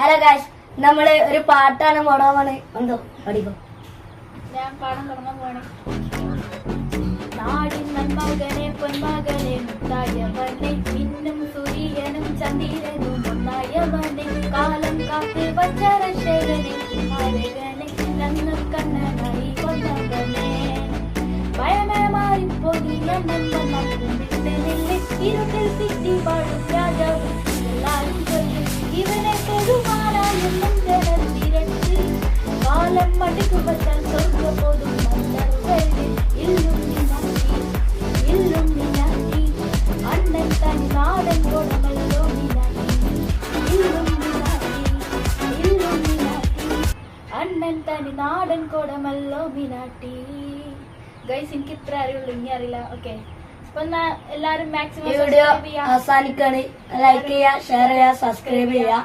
Hello guys, നമ്മള് ഒരു പാട്ടാണ് പാടാൻ പോണേ. എന്തോ പഠിക്കും. ഞാൻ പാടാൻ തുടങ്ങാൻ പോണേ. നാടിൻ നന്മകനെ പൊന്മകനെ മുത്തായവനെ മിന്നും സൂര്യനും ചന്ദ്രനും ഒന്നായവനെ കാലം കാത്ത് വച്ചരശകനെ മാരകനെ കണ്ണനായി കൊന്നവനെ ഭയമേ മാറിപ്പോയി ഇരുട്ടിൽ സിറ്റി പാടും രാജാവ് എല്ലാരും ചൊല്ലും ഇവനെ പെരുമാറായെന്നും ജനം തിരച്ച് കാലം മടുക്കുവച്ചാൽ സ്വർഗ പോതും ഇല്ലും മിനാട്ടി അണ്ണൻ തനി നാടൻ കൊടുമല്ലോ മിനാട്ടി ഇല്ലും മിനാട്ടി അണ്ണൻ തനി നാടൻ കൊടുമല്ലോ മിനാട്ടി. ഗൈസ്, എനിക്ക് ഇത്ര അറിയുള്ളൂ, ഇനി അറിയില്ല. ഓക്കെ, അപ്പൊ എല്ലാരും മാക്സിമം വീഡിയോ അവസാനിക്കാണ്. ലൈക്ക് ചെയ്യുക, ഷെയർ ചെയ്യുക, സബ്സ്ക്രൈബ് ചെയ്യുക.